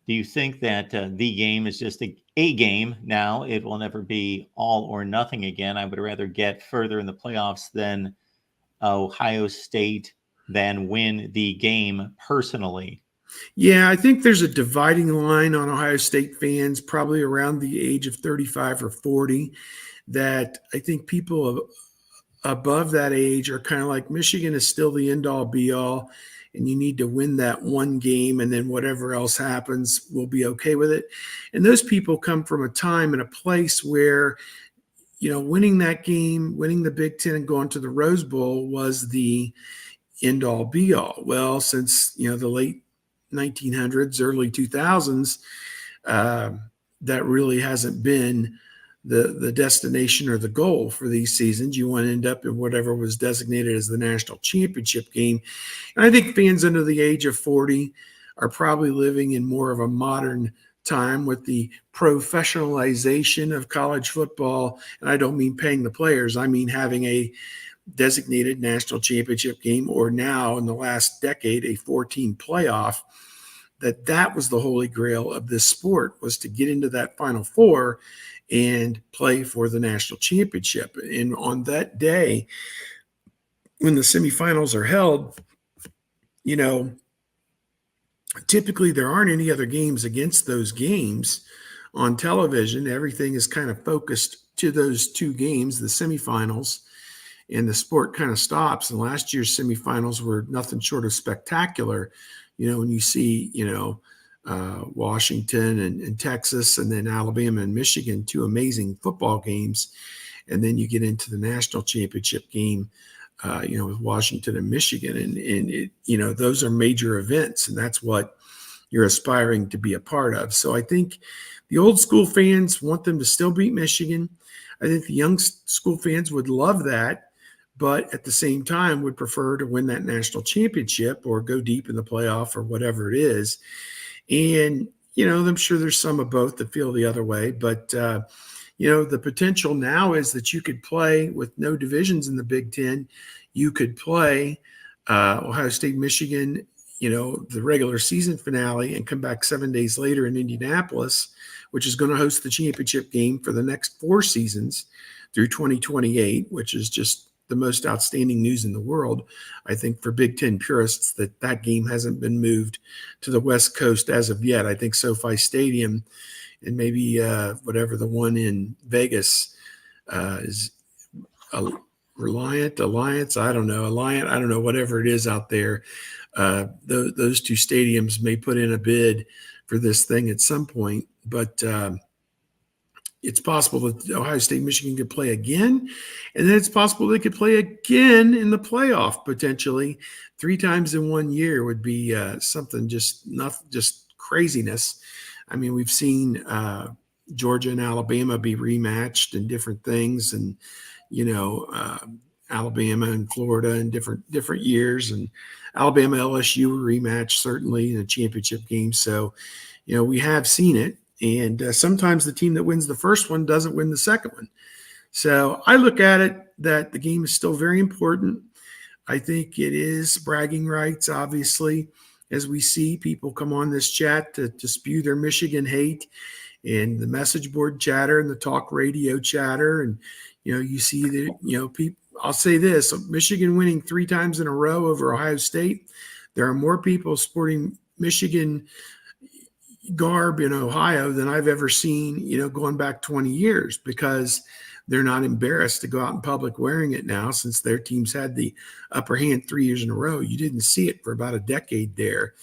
Do you think that the game is just a game now? It will never be all or nothing again. I would rather get further in the playoffs than Ohio State than win the game personally. Yeah, I think there's a dividing line on Ohio State fans, probably around the age of 35 or 40, that I think people above that age are kind of like Michigan is still the end all be all, and you need to win that one game, and then whatever else happens, we'll be okay with it. And those people come from a time and a place where, winning that game, winning the Big Ten and going to the Rose Bowl was the end all be all. Well, since, the late 1900s, early 2000s, uh, that really hasn't been the destination or the goal for these seasons. You want to end up in whatever was designated as the national championship game. And I think fans under the age of 40 are probably living in more of a modern time with the professionalization of college football. And I don't mean paying the players, I mean having a designated national championship game, or now in the last decade, a 14 playoff. That was the holy grail of this sport, was to get into that Final Four and play for the national championship. And on that day, when the semifinals are held, typically there aren't any other games against those games on television. Everything is kind of focused to those two games, the semifinals, and the sport kind of stops. And last year's semifinals were nothing short of spectacular. When you see, Washington and Texas, and then Alabama and Michigan, two amazing football games. And then you get into the national championship game, with Washington and Michigan. And it, those are major events, and that's what you're aspiring to be a part of. So I think the old school fans want them to still beat Michigan. I think the young school fans would love that, but at the same time would prefer to win that national championship or go deep in the playoff or whatever it is. And, I'm sure there's some of both that feel the other way. But, the potential now is that you could play with no divisions in the Big Ten. You could play Ohio State, Michigan, the regular season finale, and come back 7 days later in Indianapolis, which is going to host the championship game for the next 4 seasons through 2028, which is just the most outstanding news in the world, I think, for Big Ten purists, that game hasn't been moved to the West Coast as of yet. I think SoFi Stadium and maybe whatever the one in Vegas is Alliance, I don't know, whatever it is out there. Those two stadiums may put in a bid for this thing at some point, but it's possible that Ohio State, Michigan could play again, and then it's possible they could play again in the playoff potentially 3 times in 1 year. Would be something just craziness. I mean, we've seen Georgia and Alabama be rematched in different things, and Alabama and Florida in different years, and Alabama LSU rematch certainly in a championship game. So, we have seen it. And sometimes the team that wins the first one doesn't win the second one. So I look at it that the game is still very important. I think it is bragging rights, obviously, as we see people come on this chat to spew their Michigan hate, and the message board chatter and the talk radio chatter. And, you see that, people, I'll say this, Michigan winning 3 times in a row over Ohio State. There are more people sporting Michigan garb in Ohio than I've ever seen, going back 20 years, because they're not embarrassed to go out in public wearing it now, since their teams had the upper hand 3 years in a row. You didn't see it for about a decade there.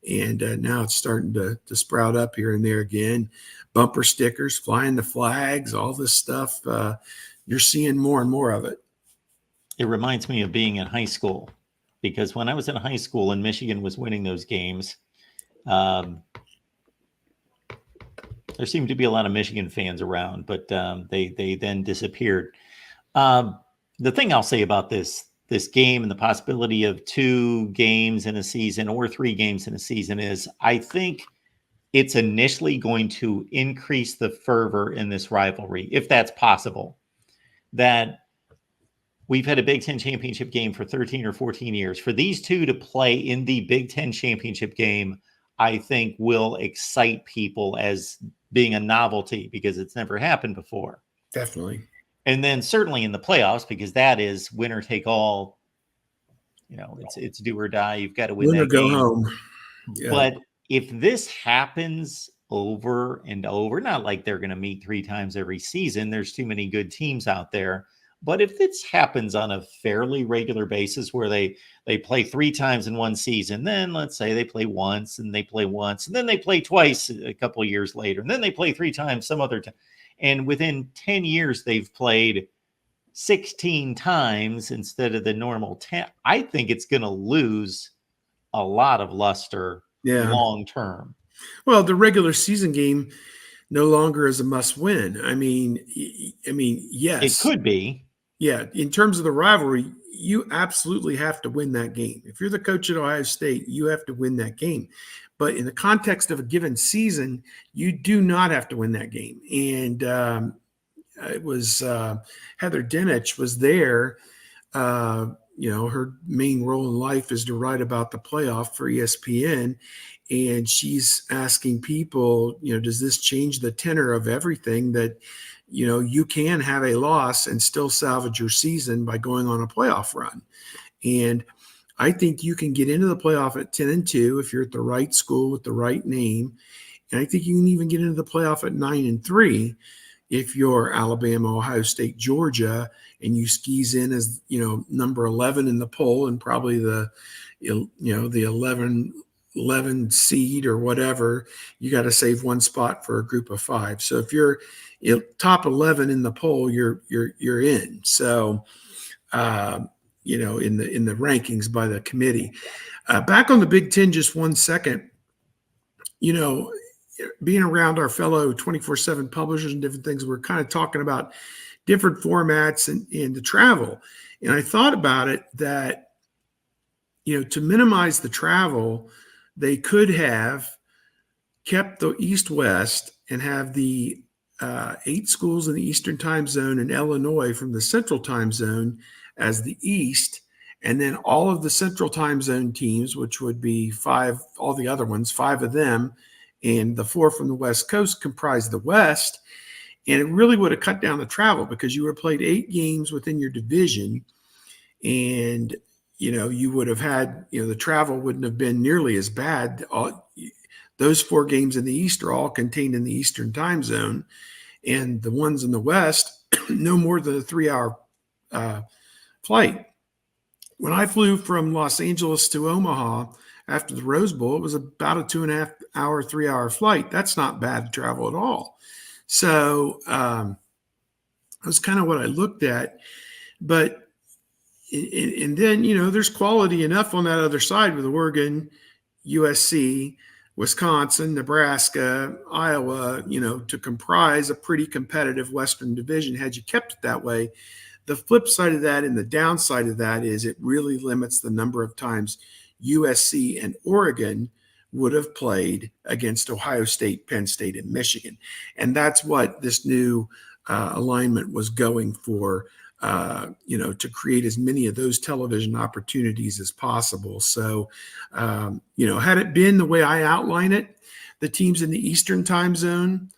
And now it's starting to sprout up here and there again. Bumper stickers, flying the flags, all this stuff. You're seeing more and more of it. It reminds me of being in high school, because when I was in high school and Michigan was winning those games, there seemed to be a lot of Michigan fans around, but they then disappeared. The thing I'll say about this game and the possibility of 2 games in a season or 3 games in a season is, I think it's initially going to increase the fervor in this rivalry, if that's possible. That we've had a Big Ten championship game for 13 or 14 years. For these two to play in the Big Ten championship game, I think will excite people as being a novelty because it's never happened before. Definitely. And then certainly in the playoffs, because that is winner take all. It's do or die. You've got to win Win or that go game. home. Yeah. But if this happens over and over, not like they're going to meet 3 times every season, there's too many good teams out there. But if this happens on a fairly regular basis where they play 3 times in one season, then let's say they play once and they play once, and then they play twice a couple of years later, and then they play 3 times some other time. And within 10 years, they've played 16 times instead of the normal 10. I think it's going to lose a lot of luster long term. Well, the regular season game no longer is a must win. I mean, yes. It could be. Yeah. In terms of the rivalry, you absolutely have to win that game. If you're the coach at Ohio State, you have to win that game. But in the context of a given season, you do not have to win that game. And it was Heather Dinich was there. Her main role in life is to write about the playoff for ESPN. And she's asking people, does this change the tenor of everything that, you can have a loss and still salvage your season by going on a playoff run? And I think you can get into the playoff at 10-2 if you're at the right school with the right name. And I think you can even get into the playoff at 9-3 if you're Alabama, Ohio State, Georgia, and you skis in as, number 11 in the poll and probably the 11 seed or whatever. You got to save one spot for a group of 5. So if you're top 11 in the poll, you're in. So, in the rankings by the committee. Back on the Big Ten, just 1 second. Being around our fellow 24/7 publishers and different things, we're kind of talking about different formats and the travel. And I thought about it that, to minimize the travel, they could have kept the East-West and have the 8 schools in the Eastern time zone and Illinois from the Central time zone as the East, and then all of the Central time zone teams, which would be 5, all the other ones, 5 of them, and the 4 from the West Coast comprise the West. And it really would have cut down the travel because you would have played 8 games within your division, and you would have had, the travel wouldn't have been nearly as bad. Those 4 games in the East are all contained in the Eastern time zone, and the ones in the West, no more than a 3-hour flight. When I flew from Los Angeles to Omaha after the Rose Bowl, it was about a 2.5 hour, 3-hour flight. That's not bad travel at all. So that was kind of what I looked at. But and then, there's quality enough on that other side with Oregon, USC, Wisconsin, Nebraska, Iowa, to comprise a pretty competitive Western division had you kept it that way. The flip side of that and the downside of that is it really limits the number of times USC and Oregon would have played against Ohio State, Penn State, and Michigan. And that's what this new alignment was going for, to create as many of those television opportunities as possible. So, had it been the way I outline it, the teams in the Eastern time zone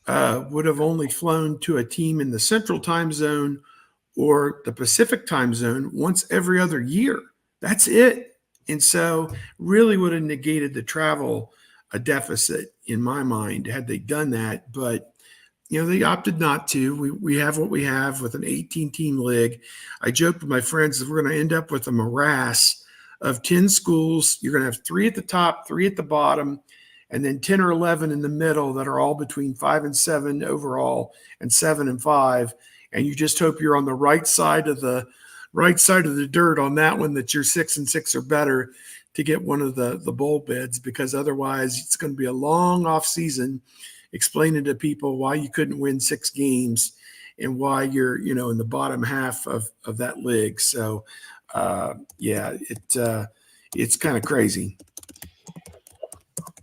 would have only flown to a team in the Central time zone or the Pacific time zone once every other year. That's it. And so really would have negated the travel deficit in my mind had they done that. But, they opted not to. We have what we have with an 18-team league. I joked with my friends that we're going to end up with a morass of 10 schools. You're going to have 3 at the top, 3 at the bottom, and then 10 or 11 in the middle that are all between 5 and 7 overall and 7 and 5. And you just hope you're on the right side of the dirt on that one, that you're 6 and 6 or better to get one of the bowl bids, because otherwise it's going to be a long off season explaining to people why you couldn't win 6 games and why you're, in the bottom half of that league. So, it's kind of crazy.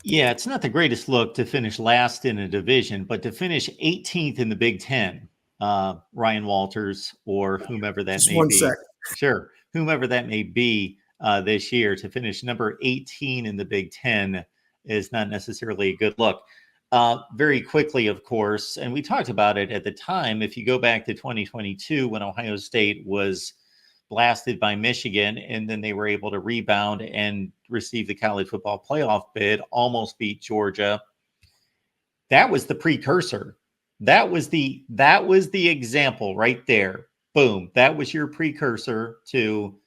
Yeah, it's not the greatest look to finish last in a division, but to finish 18th in the Big Ten, Ryan Walters or whomever that Just may one be. sec. Sure, whomever that may be this year, to finish number 18 in the Big Ten. is not necessarily a good look. Very quickly, of course, and we talked about it at the time. If you go back to 2022, when Ohio State was blasted by Michigan, and then they were able to rebound and receive the college football playoff bid, almost beat Georgia. That was the precursor. That was the example right there. Boom. That was your precursor to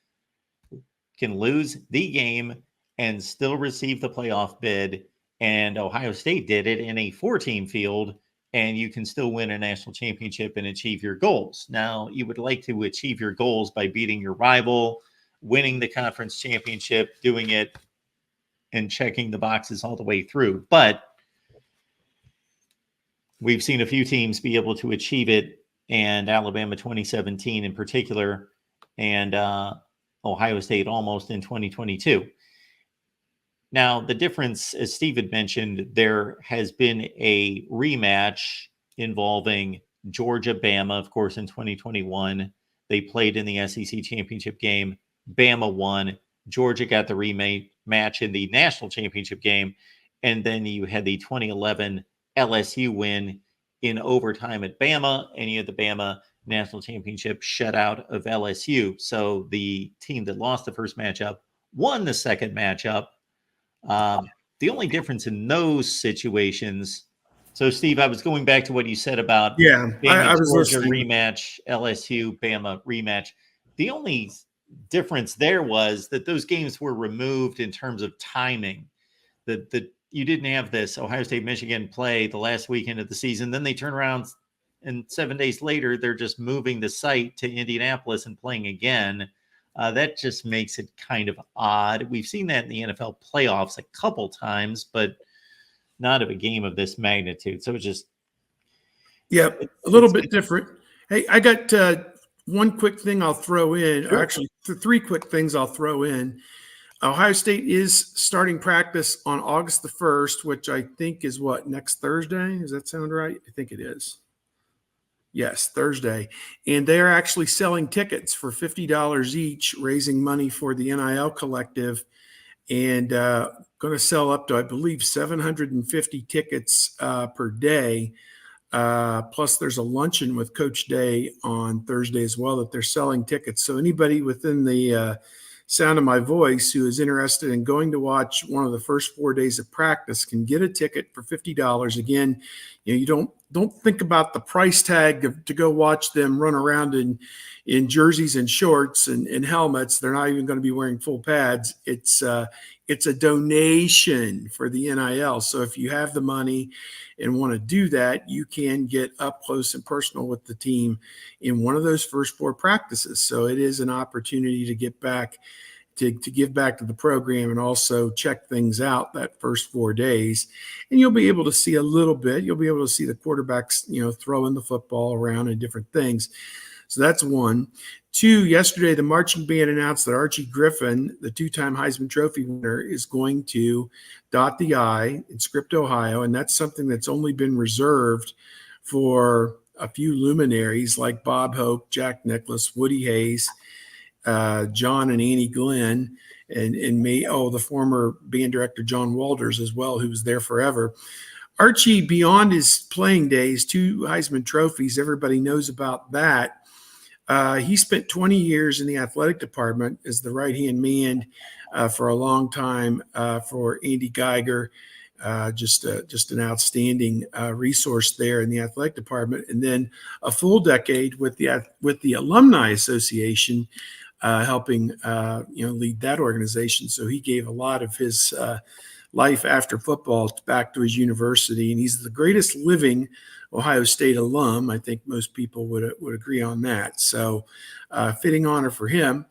can lose the game and still receive the playoff bid. And Ohio State did it in a 4-team field, and you can still win a national championship and achieve your goals. Now, you would like to achieve your goals by beating your rival, winning the conference championship, doing it and checking the boxes all the way through. But we've seen a few teams be able to achieve it, and Alabama 2017 in particular, and Ohio State almost in 2022. Now, the difference, as Steve had mentioned, there has been a rematch involving Georgia-Bama, of course, in 2021. They played in the SEC championship game. Bama won. Georgia got the rematch in the national championship game. And then you had the 2011 LSU win in overtime at Bama, and you had the Bama national championship shutout of LSU. So the team that lost the first matchup won the second matchup. The only difference in those situations. So, Steve, I was going back to what you said about I was Georgia listening. rematch, LSU, Bama rematch. The only difference there was that those games were removed in terms of timing. That you didn't have this Ohio State Michigan play the last weekend of the season. Then they turn around and 7 days later, they're just moving the site to Indianapolis and playing again. That just makes it kind of odd. We've seen that in the NFL playoffs a couple times, but not of a game of this magnitude. So it's just a little bit different. Hey, I got one quick thing I'll throw in. Sure. Actually, three quick things I'll throw in. Ohio State is starting practice on August the 1st, which I think is what, next Thursday? Does that sound right? I think it is. Yes, Thursday. And they're actually selling tickets for $50 each, raising money for the NIL collective, and going to sell up to, I believe, 750 tickets per day. Plus, there's a luncheon with Coach Day on Thursday as well that they're selling tickets. So anybody within the sound of my voice who is interested in going to watch one of the first 4 days of practice can get a ticket for $50. Again, you don't think about the price tag to go watch them run around in jerseys and shorts and helmets. They're not even going to be wearing full pads. It's a donation for the NIL. So if you have the money and want to do that, you can get up close and personal with the team in one of those first 4 practices. So it is an opportunity to get back to give back to the program and also check things out that first 4 days. And you'll be able to see a little bit. You'll be able to see the quarterbacks, throwing the football around and different things. So that's one. 2, yesterday, the marching band announced that Archie Griffin, the 2-time Heisman Trophy winner, is going to dot the I in Script, Ohio. And that's something that's only been reserved for a few luminaries like Bob Hope, Jack Nicklaus, Woody Hayes, John and Annie Glenn, and the former band director John Walters as well, who was there forever. Archie, beyond his playing days, 2 Heisman trophies, everybody knows about that. He spent 20 years in the athletic department as the right-hand man for a long time for Andy Geiger, just an outstanding resource there in the athletic department, and then a full decade with the Alumni Association, helping lead that organization. So he gave a lot of his life after football back to his university, and he's the greatest living Ohio State alum. I think most people would agree on that. So fitting honor for him.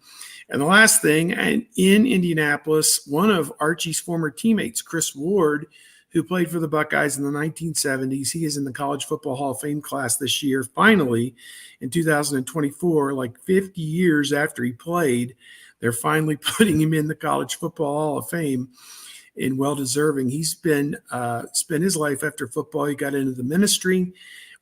And the last thing, in Indianapolis, one of Archie's former teammates, Chris Ward, who played for the Buckeyes in the 1970s, he is in the College Football Hall of Fame class this year. Finally, in 2024, like 50 years after he played, they're finally putting him in the College Football Hall of Fame. And well-deserving. He's been spent his life after football. He got into the ministry,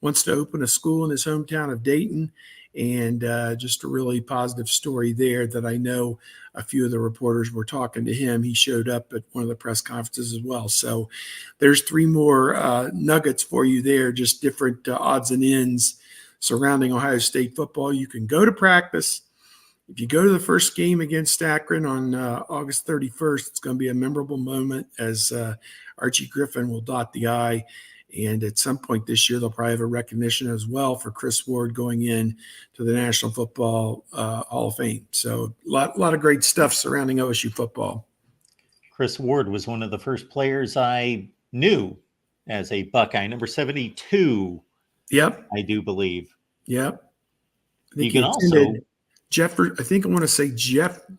wants to open a school in his hometown of Dayton, and just a really positive story there that I know a few of the reporters were talking to him. He showed up at one of the press conferences as well. So there's 3 more nuggets for you there, just different odds and ends surrounding Ohio State football. You can go to practice. If you go to the first game against Akron on August 31st, it's going to be a memorable moment as Archie Griffin will dot the I. And at some point this year, they'll probably have a recognition as well for Chris Ward going in to the National Football Hall of Fame. So a lot of great stuff surrounding OSU football. Chris Ward was one of the first players I knew as a Buckeye, number 72. Yep. I do believe. Yep. I think You can also I think I want to say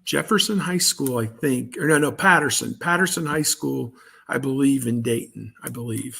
Jefferson High School, I think. Or no, Patterson High School, I believe, in Dayton, I believe.